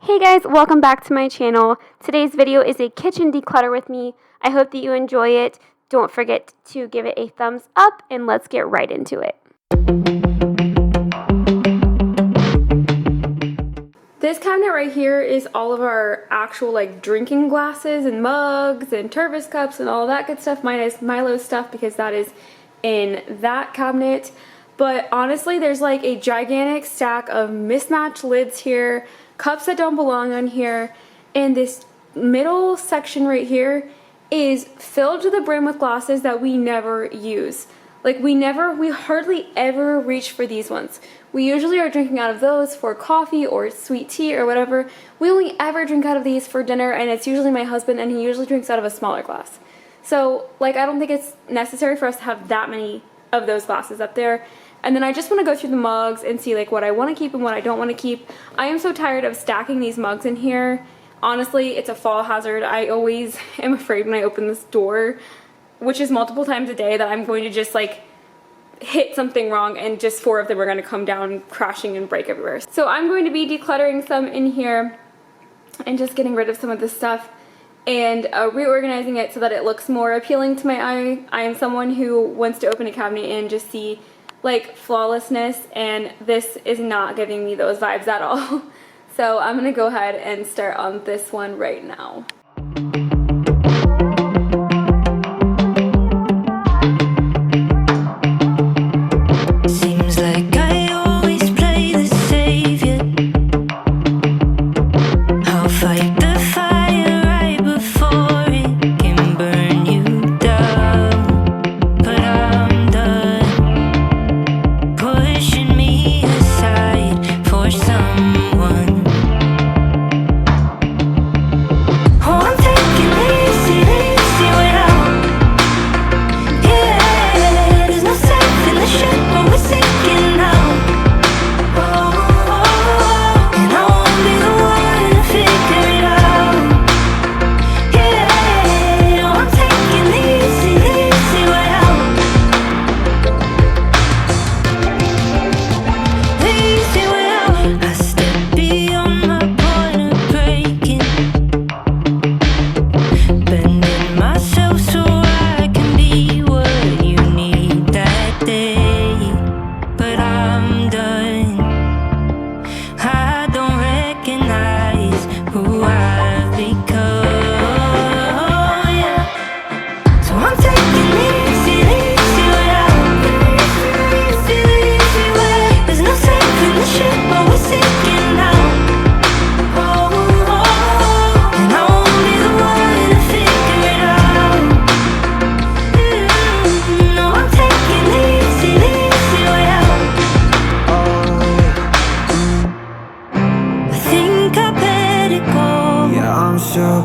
Hey guys, welcome back to my channel. Today's video is a kitchen declutter with me. I hope that you enjoy it. Don't forget to give it a thumbs up and let's get right into it. This cabinet right here is all of our actual drinking glasses and mugs and service cups and all that good stuff, minus Milo's stuff because that is in that cabinet. But honestly, there's like a gigantic stack of mismatched lids here, cups that don't belong on here, and this middle section right here is filled to the brim with glasses that we never use. Like we hardly ever reach for these ones. We usually are drinking out of those for coffee or sweet tea or whatever. We only ever drink out of these for dinner, and it's usually my husband, and he usually drinks out of a smaller glass. So I don't think it's necessary for us to have that many of those glasses up there. And then I just want to go through the mugs and see what I want to keep and what I don't want to keep. I am so tired of stacking these mugs in here. Honestly, it's a fall hazard. I always am afraid when I open this door, which is multiple times a day, that I'm going to just hit something wrong and just 4 of them are going to come down crashing and break everywhere. So I'm going to be decluttering some in here and just getting rid of some of this stuff and reorganizing it so that it looks more appealing to my eye. I am someone who wants to open a cabinet and just see flawlessness, and this is not giving me those vibes at all. So I'm gonna go ahead and start on this one right now.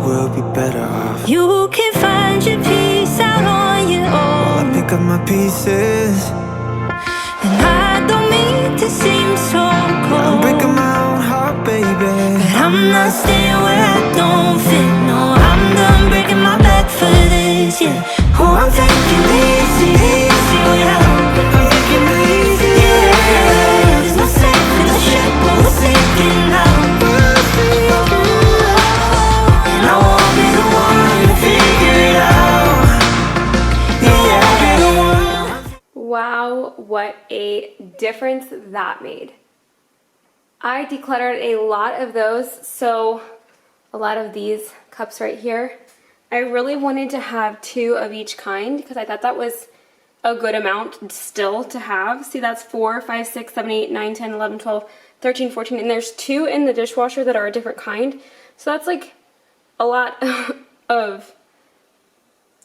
We'll be better off. You can find your peace out on your own While I pick up my pieces. And I don't mean to seem so cold, yeah, I'm breaking my own heart, baby. But I'm not staying where I don't fit. No, I'm done breaking my back for this, yeah. Oh, I'm taking it easy, easy way out. I'm taking it easy, yeah. There's no safe in the ship, but we're sinking now. Wow, what a difference that made. I decluttered a lot of those, so a lot of these cups right here. I really wanted to have 2 of each kind because I thought that was a good amount still to have. See, that's 4, 5, 6, 7, 8, 9, 10, 11, 12, 13, 14, and there's 2 in the dishwasher that are a different kind. So that's a lot of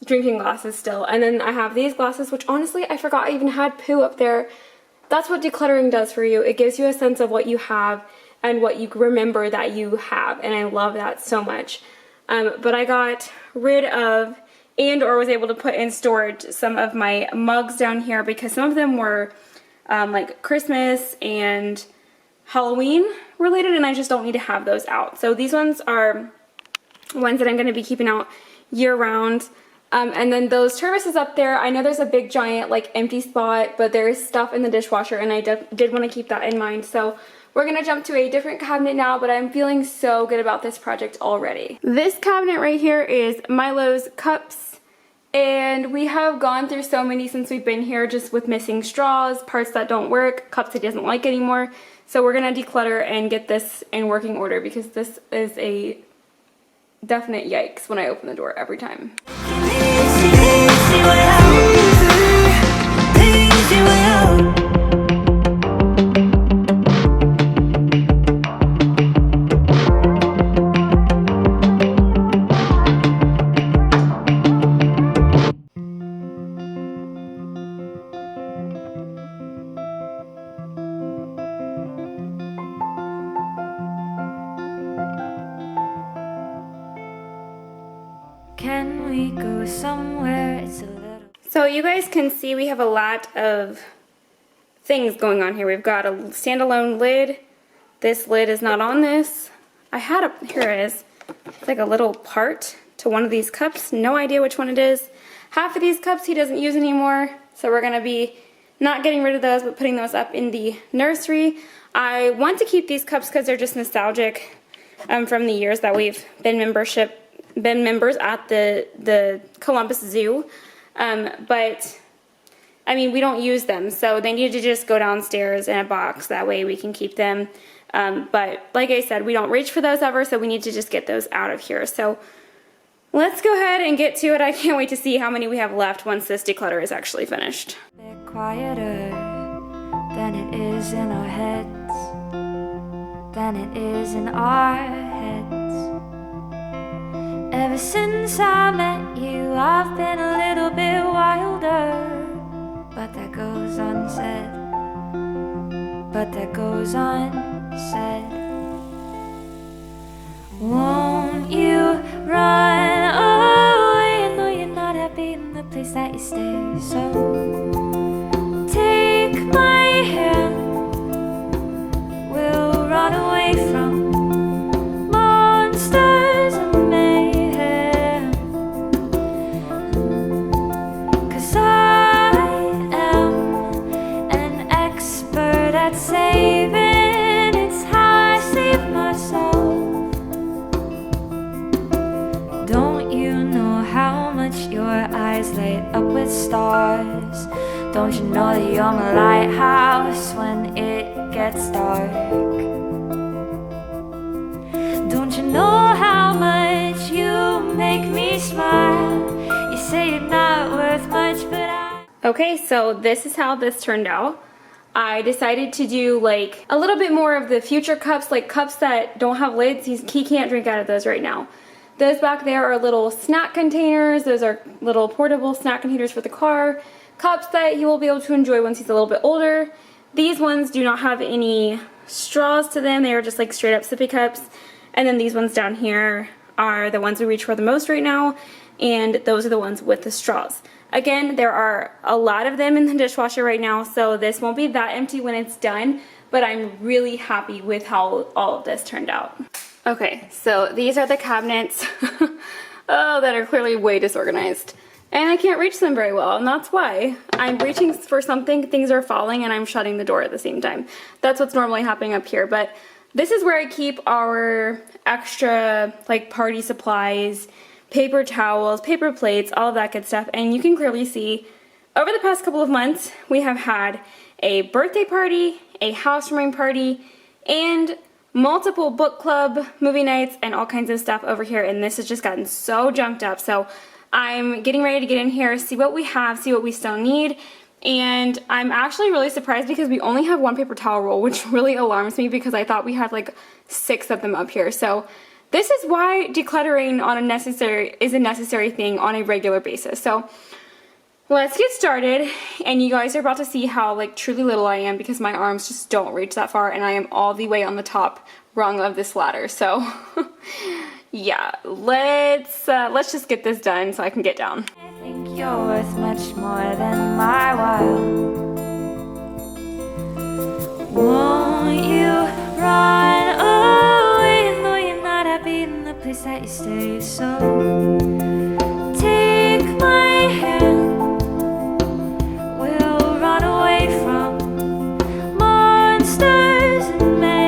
drinking glasses still. And then I have these glasses, which honestly I forgot I even had poo up there. That's what decluttering does for you. It gives you a sense of what you have and what you remember that you have, and I love that so much. But I got rid of or was able to put in storage some of my mugs down here because some of them were Christmas and Halloween related, and I just don't need to have those out. So these ones are ones that I'm going to be keeping out year round. And then those services up there, I know there's a big giant empty spot, but there is stuff in the dishwasher, and I did want to keep that in mind. So we're gonna jump to a different cabinet now, but I'm feeling so good about this project already. This cabinet right here is Milo's cups, and we have gone through so many since we've been here, just with missing straws, parts that don't work, cups he doesn't like anymore. So we're gonna declutter and get this in working order, because this is a definite yikes when I open the door every time. Can we go somewhere? It's a little. So you guys can see we have a lot of things going on here. We've got a standalone lid. This lid is not on this. Here it is. It's like a little part to one of these cups. No idea which one it is. Half of these cups he doesn't use anymore, so we're gonna be not getting rid of those, but putting those up in the nursery. I want to keep these cups because they're just nostalgic from the years that we've been members at the Columbus Zoo, but I mean, we don't use them, so they need to just go downstairs in a box. That way we can keep them, but like I said, we don't reach for those ever, so we need to just get those out of here. So let's go ahead and get to it. I can't wait to see how many we have left once this declutter is actually finished. Bit quieter than it is in our heads, than it is in our heads. Ever since I met you, I've been a little bit wilder, but that goes unsaid, but that goes unsaid. Won't you run away? I know you're not happy in the place that you stay, so take my hand, we'll run away from monsters and mayhem, 'cause I am an expert at saving, it's how I save myself. Don't you know how much your eyes light up with stars? Don't you know that you're my lighthouse when it gets dark? Don't you know how much you make me smile? You say you're not worth much, but I... Okay, so this is how this turned out. I decided to do like a little bit more of the future cups, like cups that don't have lids. He can't drink out of those right now. Those back there are little snack containers. Those are little portable snack containers for the car. Cups that he will be able to enjoy once he's a little bit older. These ones do not have any straws to them. They are just like straight up sippy cups. And then these ones down here are the ones we reach for the most right now. And those are the ones with the straws. Again, there are a lot of them in the dishwasher right now, so this won't be that empty when it's done, but I'm really happy with how all of this turned out. Okay, so these are the cabinets that are clearly way disorganized. And I can't reach them very well, and that's why. I'm reaching for something, things are falling, and I'm shutting the door at the same time. That's what's normally happening up here, but this is where I keep our extra, like, party supplies, paper towels, paper plates, all of that good stuff. And you can clearly see, over the past couple of months, we have had a birthday party, a housewarming party, and multiple book club, movie nights, and all kinds of stuff over here. And this has just gotten so jumped up. So I'm getting ready to get in here, see what we have, see what we still need. And I'm actually really surprised because we only have one paper towel roll, which really alarms me because I thought we had like 6 of them up here. So this is why decluttering is a necessary thing on a regular basis. So let's get started, and you guys are about to see how like truly little I am because my arms just don't reach that far, and I am all the way on the top rung of this ladder. So yeah, let's just get this done so I can get down. I think you're worth much more than my while. Won't you run away? I know you're not happy in the place that you stay, so take my hand, we'll run away from monsters and men.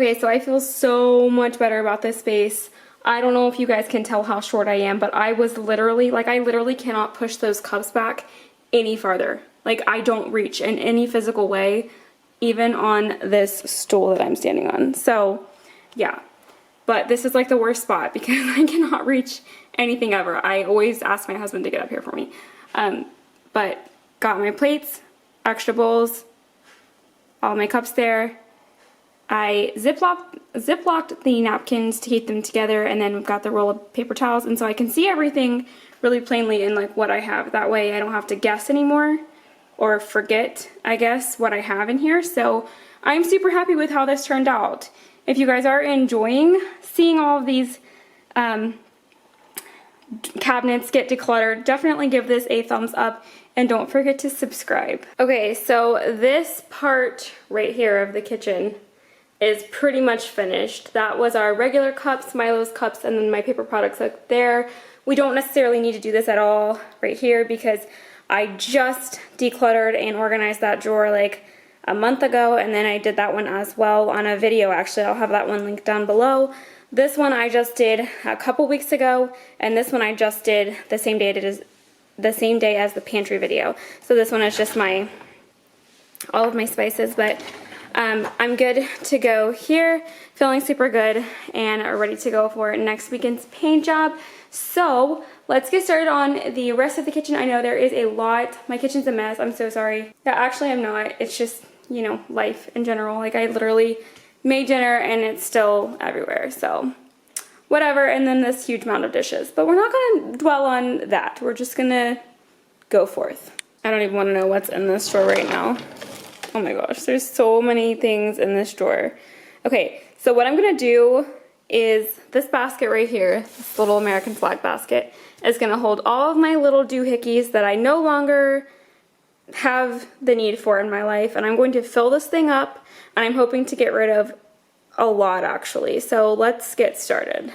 Okay, so I feel so much better about this space. I don't know if you guys can tell how short I am, but I was literally, like, I literally cannot push those cups back any farther. Like, I don't reach in any physical way, even on this stool that I'm standing on. So, yeah. But this is like the worst spot because I cannot reach anything ever. I always ask my husband to get up here for me. But got my plates, extra bowls, all my cups there. I ziplocked the napkins to keep them together, and then we've got the roll of paper towels, and so I can see everything really plainly in like what I have. That way I don't have to guess anymore or forget, I guess, what I have in here. So I'm super happy with how this turned out. If you guys are enjoying seeing all of these cabinets get decluttered, definitely give this a thumbs up and don't forget to subscribe. Okay, so this part right here of the kitchen is pretty much finished. That was our regular cups, Milo's cups, and then my paper products up there. We don't necessarily need to do this at all right here because I just decluttered and organized that drawer like a month ago, and then I did that one as well on a video. Actually, I'll have that one linked down below. This one I just did a couple weeks ago, and this one I just did the same day as the pantry video. So this one is just all of my spices, but I'm good to go here, feeling super good and ready to go for next weekend's paint job. So let's get started on the rest of the kitchen. I know there is a lot. My kitchen's a mess. I'm so sorry. Yeah, actually I'm not. It's just, you know, life in general. Like I literally made dinner and it's still everywhere. So whatever. And then this huge amount of dishes. But we're not going to dwell on that. We're just going to go forth. I don't even want to know what's in this drawer right now. Oh my gosh, there's so many things in this drawer. Okay, so what I'm gonna do is this basket right here, this little American flag basket, is gonna hold all of my little doohickeys that I no longer have the need for in my life, and I'm going to fill this thing up, and I'm hoping to get rid of a lot actually. So let's get started.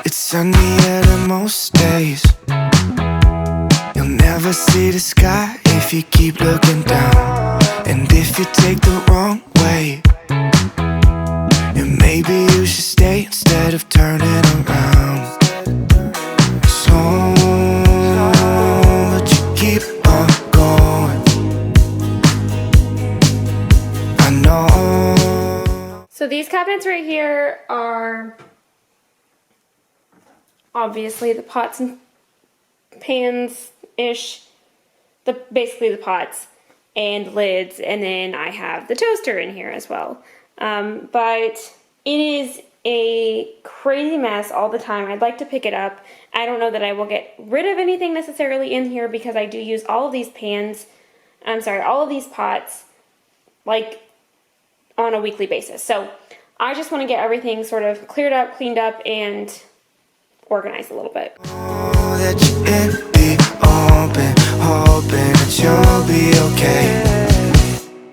It's sunny at most days. You'll never see the sky if you keep looking down. And if you take the wrong way, then maybe you should stay instead of turning around. So, but you keep on going. I know. So these cabinets right here are obviously the pots and pans-ish, basically the pots and lids, and then I have the toaster in here as well. But it is a crazy mess all the time. I'd like to pick it up. I don't know that I will get rid of anything necessarily in here because I do use all of these all of these pots like on a weekly basis. So I just want to get everything sort of cleared up, cleaned up, and organized a little bit. Oh, that you can be open, hoping that you'll be okay.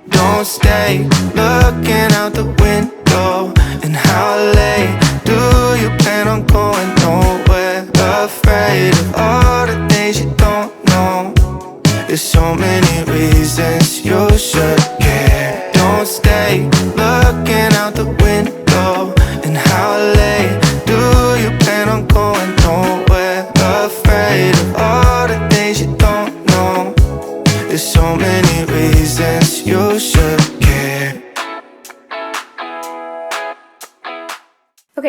Don't stay looking out the window. And how late do you plan on going? Nowhere, afraid of all the things you don't know. There's so many reasons you should care. Don't stay looking out the window. And how late do you plan on going? Nowhere, afraid of all the things you don't know. There's so many reasons you should care.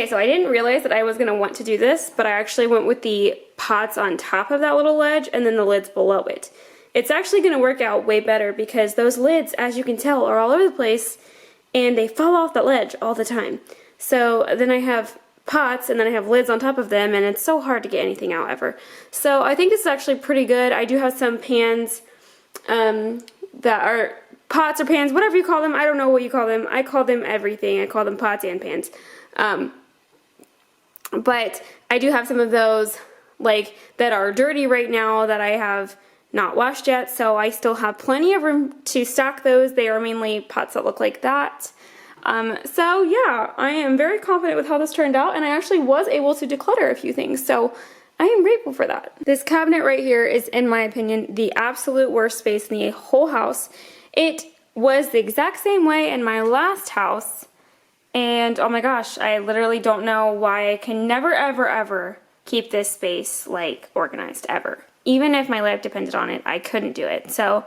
Okay, so I didn't realize that I was going to want to do this, but I actually went with the pots on top of that little ledge and then the lids below it. It's actually going to work out way better because those lids, as you can tell, are all over the place and they fall off the ledge all the time. So then I have pots and then I have lids on top of them, and it's so hard to get anything out ever. So I think this is actually pretty good. I do have some pans that are pots or pans, whatever you call them. I don't know what you call them. I call them everything. I call them pots and pans. But I do have some of those like that are dirty right now that I have not washed yet, so I still have plenty of room to stock those. They are mainly pots that look like that. So yeah, I am very confident with how this turned out, and I actually was able to declutter a few things, so I am grateful for that. This cabinet right here is, in my opinion, the absolute worst space in the whole house. It was the exact same way in my last house, and oh my gosh, I literally don't know why I can never ever ever keep this space like organized ever. Even if my life depended on it, I couldn't do it. So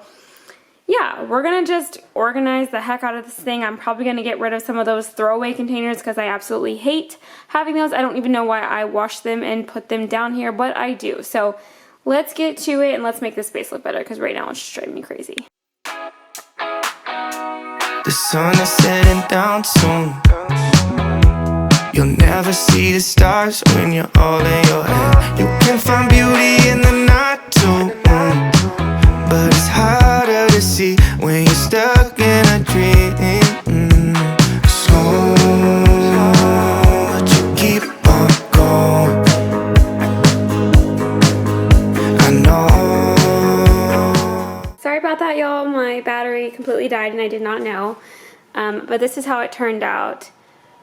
yeah, we're gonna just organize the heck out of this thing. I'm probably gonna get rid of some of those throwaway containers because I absolutely hate having those. I don't even know why I wash them and put them down here, but I do. So let's get to it and let's make this space look better because right now it's just driving me crazy. The sun is setting down soon. You'll never see the stars when you're all in your head. You can find beauty in the night too, but it's harder to see when you're stuck in a dream. So but you keep on going. I know. Sorry about that, y'all. My battery completely died and I did not know. But this is how it turned out.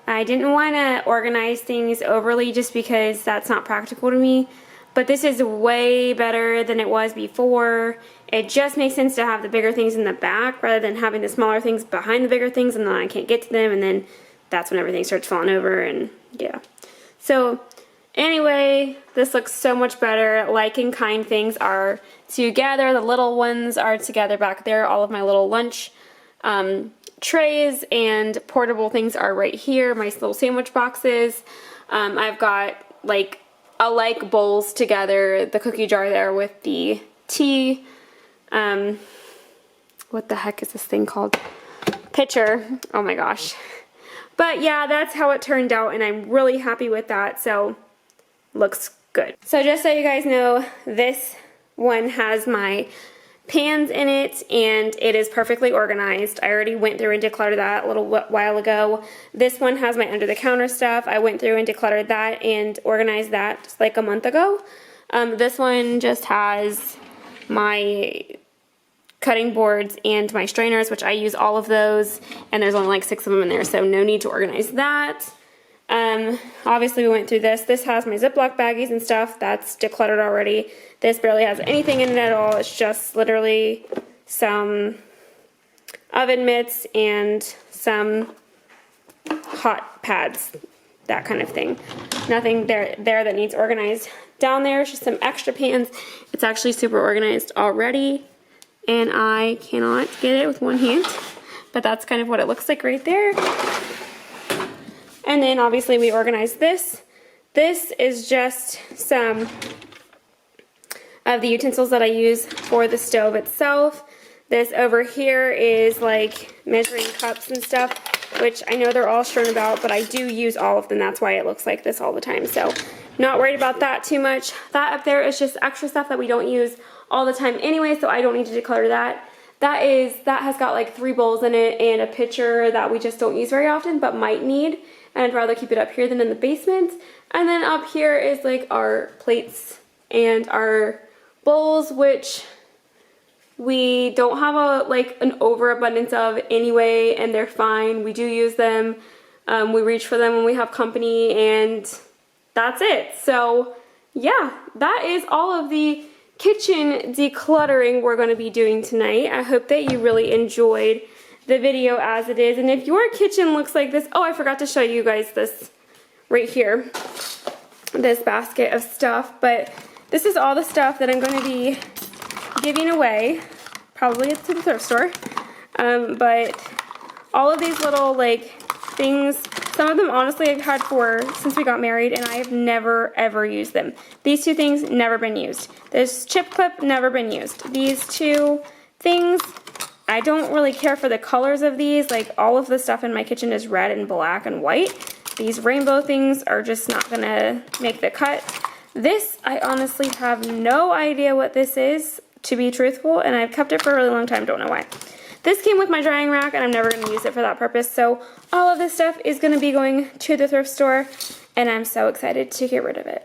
I didn't want to organize things overly just because that's not practical to me. But this is way better than it was before. It just makes sense to have the bigger things in the back rather than having the smaller things behind the bigger things and then I can't get to them and then that's when everything starts falling over and yeah. So anyway, this looks so much better. Like and kind things are together. The little ones are together back there. All of my little lunch trays and portable things are right here. My little sandwich boxes. I've got like bowls together. The cookie jar there with the tea. What the heck is this thing called? Pitcher. Oh my gosh. But yeah, that's how it turned out and I'm really happy with that. So looks good. So just so you guys know, this one has my pans in it and it is perfectly organized. I already went through and decluttered that a little while ago. This one has my under the counter stuff. I went through and decluttered that and organized that just like a month ago. This one just has my cutting boards and my strainers, which I use all of those, and there's only like 6 of them in there, so no need to organize that. Obviously we went through this. This has my Ziploc baggies and stuff. That's decluttered already. This barely has anything in it at all. It's just literally some oven mitts and some hot pads, that kind of thing. Nothing there that needs organized. Down there is just some extra pans. It's actually super organized already, and I cannot get it with one hand, but that's kind of what it looks like right there. And then obviously we organized this. This is just some of the utensils that I use for the stove itself. This over here is like measuring cups and stuff, which I know they're all strewn about, but I do use all of them. That's why it looks like this all the time. So not worried about that too much. That up there is just extra stuff that we don't use all the time anyway, so I don't need to declutter that. That has got like 3 bowls in it and a pitcher that we just don't use very often but might need. And I'd rather keep it up here than in the basement. And then up here is like our plates and our bowls, which we don't have an overabundance of anyway, and they're fine. We do use them. We reach for them when we have company, and that's it. So yeah, that is all of the kitchen decluttering we're going to be doing tonight. I hope that you really enjoyed the video as it is, and if your kitchen looks like this, oh, I forgot to show you guys this right here, this basket of stuff, but this is all the stuff that I'm going to be giving away, probably to the thrift store, but all of these little like things, Some of them, honestly, I've had for since we got married, and I have never, ever used them. These two things, never been used. This chip clip, never been used. These two things, I don't really care for the colors of these. Like, all of the stuff in my kitchen is red and black and white. These rainbow things are just not gonna make the cut. This, I honestly have no idea what this is, to be truthful, and I've kept it for a really long time, don't know why. This came with my drying rack, and I'm never going to use it for that purpose, so all of this stuff is going to be going to the thrift store, and I'm so excited to get rid of it.